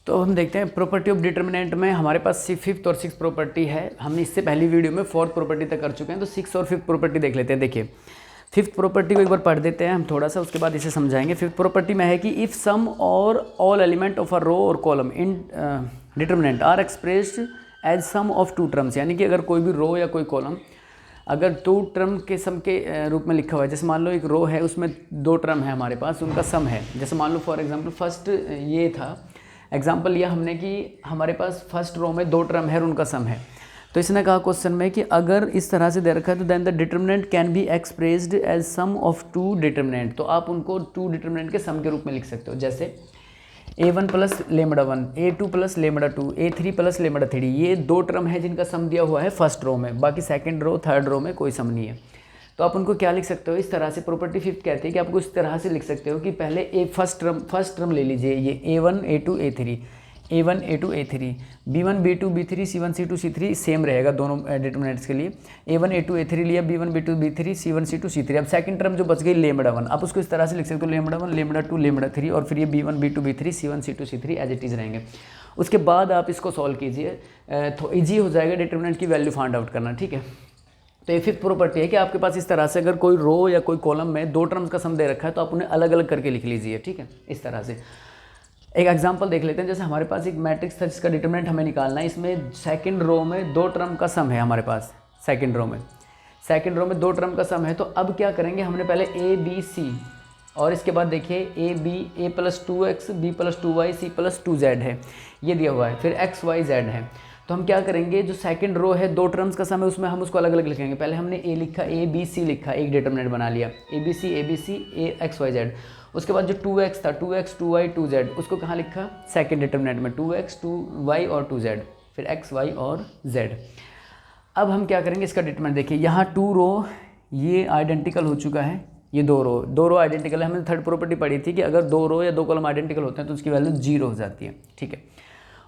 तो हम देखते हैं प्रॉपर्टी ऑफ डिटर्मिनेंट में हमारे पास 5th और 6th प्रॉपर्टी है। हमने इससे पहली वीडियो में 4th प्रॉपर्टी तक कर चुके हैं, तो 6th और 5th प्रॉपर्टी देख लेते हैं। देखिए 5th प्रॉपर्टी को एक बार पढ़ देते हैं हम थोड़ा सा, उसके बाद इसे समझाएंगे। 5th प्रॉपर्टी में है कि if some or all element of a row or column in determinant are expressed as sum of two terms, यानी कि अगर कोई भी रो या कोई कॉलम अगर 2 टर्म के सम के रूप में लिखा हुआ है, जैसे मान लो एक रो है उसमें 2 टर्म है हमारे पास, उनका सम है। जैसे मान लो फॉर एग्जांपल फर्स्ट ये था एग्जांपल लिया हमने कि हमारे पास फर्स्ट रो में 2 टर्म है और उनका सम है। तो इसने कहा क्वेश्चन में कि अगर इस तरह से दे रखा है तो then the determinant can be expressed as sum of 2 determinant, तो आप उनको 2 डिटर्मिनेंट के सम के रूप में लिख सकते हो। जैसे a1 plus lambda 1, a2 plus lambda 2, a3 plus lambda 3, ये 2 टर्म है जिनका सम दिया हुआ है फर्स्ट रो में, बाकी सेकंड रो थर्ड रो में कोई सम नहीं है। तो आप उनको क्या लिख सकते हो इस तरह से, प्रॉपर्टी 5th कहती है कि आपको इस तरह से लिख सकते हो कि पहले फर्स्ट टर्म ले लीजिए, ये a1 a2 a3, a1 a2 a3, b1 b2 b3 c1 c2 c3 same रहेगा दोनों डिटर्मिनेंट्स के लिए। a1 a2 a3 लिया, b1 b2 b3 c1 c2 c3। अब सेकंड टर्म जो बच गई लेमड़ा 1, आप उसको इस तरह से लिख सकते हो लेमड़ा 1 लेमड़ा 2 लेमड़ा 3, और फिर ये b1 b2 b3 c1 c2 c3 as it is रहेंगे। उसके बाद आप इसको सॉल्व कीजिए, तो ईजी हो जाएगा डिटर्मिनेंट की वैल्यू फाइंड आउट करना, ठीक है। तो ये 5th प्रॉपर्टी है कि आपके पास इस तरह से अगर कोई रो या कोई कॉलम में 2 टर्म्स का सम दे रखा है तो आप उन्हें अलग अलग करके लिख लीजिए, ठीक है। इस तरह से एक एग्जांपल देख लेते हैं। जैसे हमारे पास एक मैट्रिक्स था जिसका डिटर्मिनेंट हमें निकालना है, इसमें सेकंड रो में 2 टर्म का सम है हमारे पास, सेकंड रो में 2 टर्म का सम है। तो अब क्या करेंगे, हमने पहले a b c और इसके बाद देखिए a plus 2x b plus 2y c plus 2z है, ये दिया हुआ है, फिर x y z है। तो हम क्या करेंगे, जो सेकंड रो है 2 टर्म्स का सम है उसमें हम उसको अलग अलग लिखेंगे। पहले हमने a लिखा, a b c लिखा, एक डिटर्मिनेंट बना लिया a b c a x y z। उसके बाद जो 2x था 2x 2y 2z, उसको कहाँ लिखा, सेकंड डिटर्मिनेंट में 2x 2y और 2z, फिर x y और z। अब हम क्या करेंगे, इसका डिटर्मिनेंट देखिए, यहाँ 2 रो ये आइडेंटिकल हो चुका है, ये 2 रो आइडेंटिकल है। हमने थर्ड प्रॉपर्टी पढ़ी थी कि अगर 2 रो या 2 कॉलम आइडेंटिकल होते हैं तो उसकी वैल्यू 0 हो जाती है, ठीक है।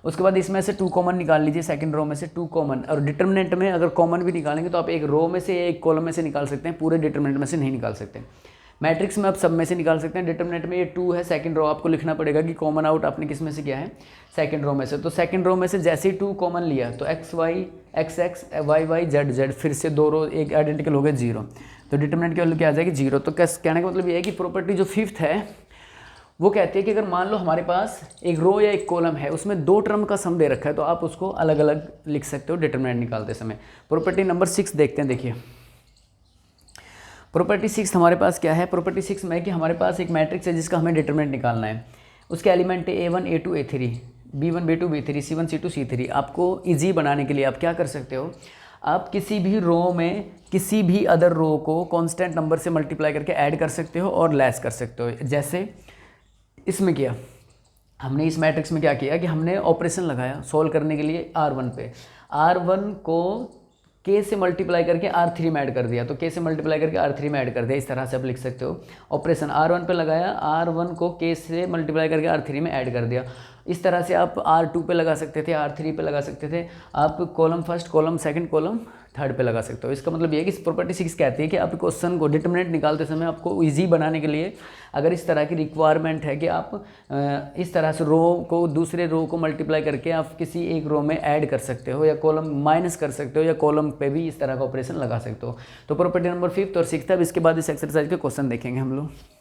उसके बाद इसमें से 2 कॉमन निकाल लीजिए, सेकंड रो में से 2 कॉमन, और डिटर्मिनेंट में अगर कॉमन भी निकालेंगे तो आप एक रो में से या एक कॉलम में से निकाल सकते हैं, पूरे डिटर्मिनेंट में से नहीं निकाल सकते। मैट्रिक्स में आप सब में से निकाल सकते हैं। डिटर्मिनेंट में ये 2 है, सेकंड रो आपको लिखना पड़ेगा कि कॉमन आउट आपने किस में से किया है, सेकंड रो में से। तो सेकंड रो में से जैसे ही 2 कॉमन लिया तो x y x x y y z z, फिर से 2 रो एक आइडेंटिकल हो गए 0, तो डिटर्मिनेंट की वैल्यू क्या आ जाएगी 0। तो कहने का मतलब ये है कि प्रॉपर्टी जो 5th है वो कहती है कि अगर मान लो हमारे पास एक रो या एक कॉलम है उसमें 2 टर्म का सम दे रखा है तो आप उसको अलग अलग लिख सकते हो डिटर्मिनेंट निकालते समय। प्रॉपर्टी नंबर 6 देखते हैं। देखिए प्रॉपर्टी 6 हमारे पास क्या है, प्रॉपर्टी 6 में कि हमारे पास एक मैट्रिक्स है जिसका हमें डिटर्मिनेंट निकालना है। उसके एलिमेंट है a1 a2 a3, b1 b2 b3 c1 c2 c3। आपको इजी बनाने के लिए आप क्या कर सकते हो, आप किसी भी रो में किसी भी अदर रो को कांस्टेंट नंबर से मल्टीप्लाई करके ऐड कर सकते हो और लेस कर सकते हो। जैसे इसमें किया हमने, इस मैट्रिक्स में क्या किया कि हमने ऑपरेशन लगाया सॉल्व करने के लिए r1 पे, r1 को k से मल्टीप्लाई करके r3 में ऐड कर दिया, तो k से मल्टीप्लाई करके r3 में ऐड कर दिया। इस तरह से आप लिख सकते हो, ऑपरेशन r1 पे लगाया, r1 को k से मल्टीप्लाई करके r3 में ऐड कर दिया। इस तरह से आप r2 पे लगा सकते थे, r3 पे लगा सकते थे, आप column first column second column third पे लगा सकते हो। इसका मतलब ये है कि प्रॉपर्टी 6 कहती है कि आप क्वेश्चन को डिटर्मिनेंट निकालते समय आपको इजी बनाने के लिए अगर इस तरह की रिक्वायरमेंट है कि आप इस तरह से रो को दूसरे रो को मल्टीप्लाई करके आप किसी एक रो में ऐड कर सकते हो, या कॉलम माइनस कर सकते हो, या कॉलम पे भी इस तरह का ऑपरेशन लगा सकते हो। तो प्रॉपर्टी नंबर 5th और 6th। अब इसके बाद इस एक्सरसाइज के क्वेश्चन देखेंगे हम लोग।